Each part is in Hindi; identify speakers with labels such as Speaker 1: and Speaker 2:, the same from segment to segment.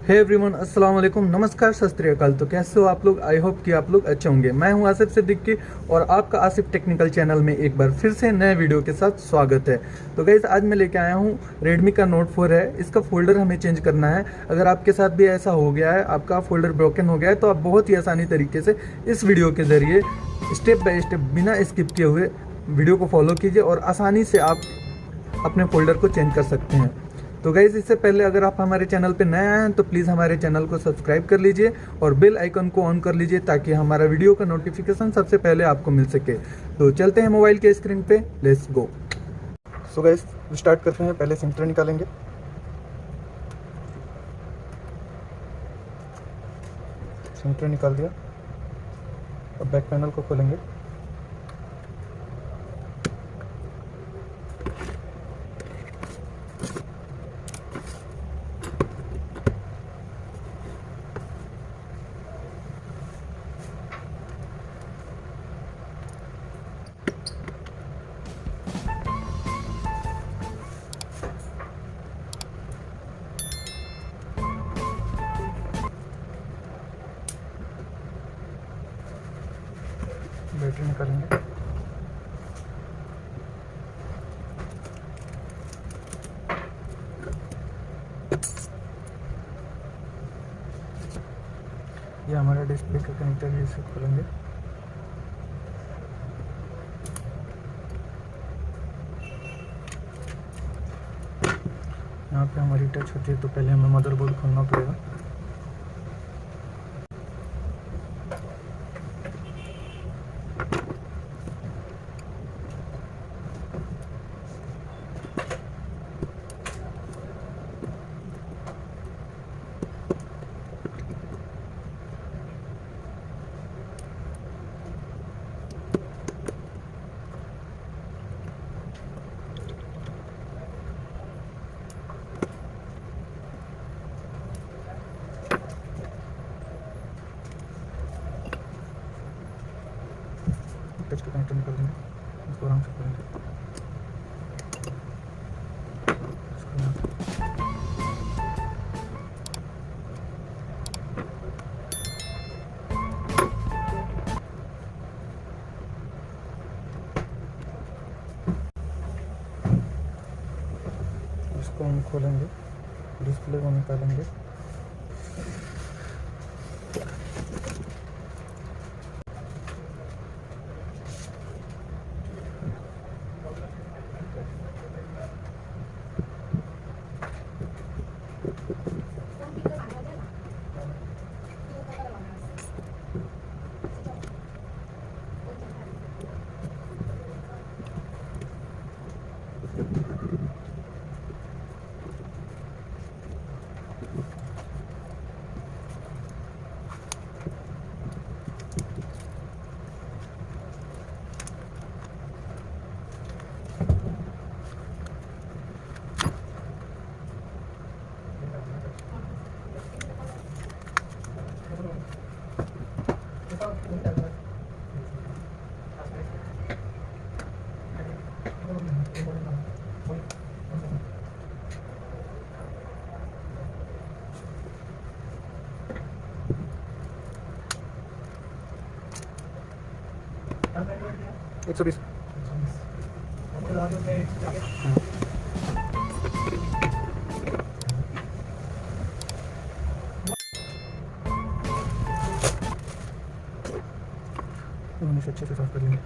Speaker 1: हे एवरीवन, अस्सलाम वालेकुम, नमस्कार, सत श्री अकाल। तो कैसे हो आप लोग? आई होप कि आप लोग अच्छे होंगे। मैं हूं आसिफ सिद्दीकी और आपका आसिफ टेक्निकल चैनल में एक बार फिर से नए वीडियो के साथ स्वागत है। तो गाइस, आज मैं लेके आया हूं रेडमी का Note 4 है। इसका फोल्डर हमें चेंज करना है। अगर आपके साथ भी ऐसा हो गया है, आपका फोल्डर ब्रोकन हो गया है, तो आप बहुत ही आसानी तरीके से इस वीडियो के ज़रिए स्टेप बाय स्टेप बिना स्किप किए हुए वीडियो को फॉलो कीजिए और आसानी से आप अपने फोल्डर को चेंज कर सकते हैं। तो गाइज, इससे पहले अगर आप हमारे चैनल पे नए आए हैं तो प्लीज़ हमारे चैनल को सब्सक्राइब कर लीजिए और बेल आइकन को ऑन कर लीजिए ताकि हमारा वीडियो का नोटिफिकेशन सबसे पहले आपको मिल सके। तो चलते हैं मोबाइल के स्क्रीन पे, let's go. So guys, start करते हैं। पहले सेंटर निकालेंगे। सेंटर निकाल दिया। अब बैक पैनल को खोलेंगे। बैटरी निकालेंगे। ये हमारा डिस्प्ले का कनेक्टर है, इसे खोलेंगे। यहाँ पे हमारी टच होती है तो पहले हमें मदरबोर्ड खोलना पड़ेगा। टच का कनेक्टर निकाल देंगे, इसको आराम से खोलेंगे। इसको हम खोलेंगे, डिस्प्ले को निकालेंगे। एक 120। अच्छे से साफ कर लेंगे।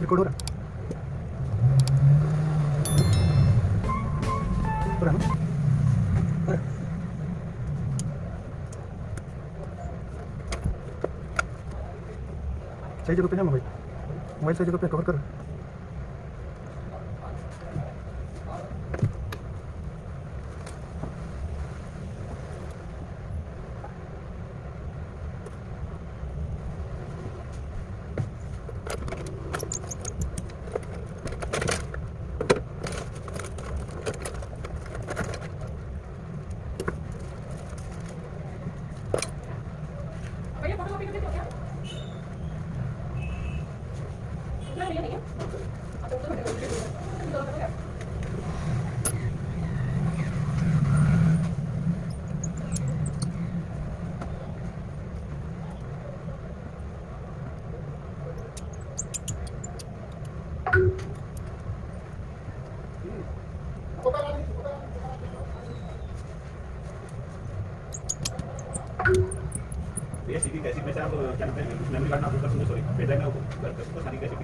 Speaker 1: रिकॉर्ड हो रहा है? हो रहा है ना? हो रहा है। सही जगह पे है मोबाइल, मोबाइल सही जगह पे कवर कर।
Speaker 2: ये सीधी कैसी में से आप क्या करते हैं, मेमोरी कार्ड ना अपलोड कर सकते, सॉरी पेन ड्राइव में आपको सारी कैसी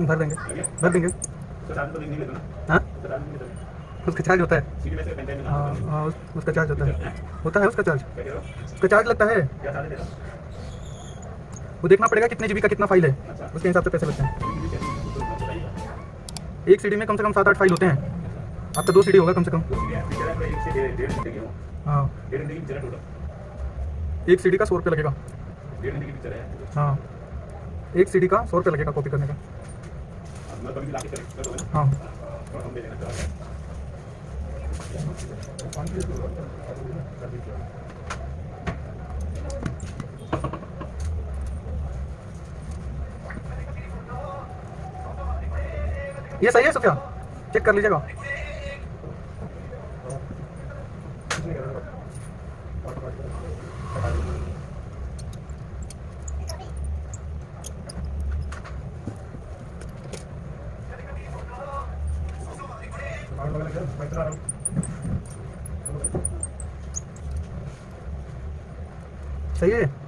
Speaker 1: भर देंगे, भर देंगे।
Speaker 2: तो चार्ज तो नहीं लेते ना?
Speaker 1: हाँ,
Speaker 2: तो चार्ज नहीं लेते,
Speaker 1: उसका चार्ज होता है।
Speaker 2: सीधी में से पेन ड्राइव में
Speaker 1: हाँ
Speaker 2: ना
Speaker 1: हाँ, उसका चार्ज होता है उसका चार्ज,
Speaker 2: क्या कह रहे हो,
Speaker 1: उसका चार्ज लगता है।
Speaker 2: क्या चार्ज लेगा?
Speaker 1: वो देखना पड़ेगा कितने जीबी का कितना फाइल है, उसके हिसाब से पैसे लगते हैं। एक सीडी में कम से कम 7-8 फाइल होते हैं, आपका 2 सीडी होगा कम से कम। हाँ, एक सीडी का 100 रुपये लगेगा। हाँ, एक सीडी का 100 रुपये लगेगा कॉपी करने का। हाँ, ये सही है सुफिया, चेक कर लीजिएगा। सही है।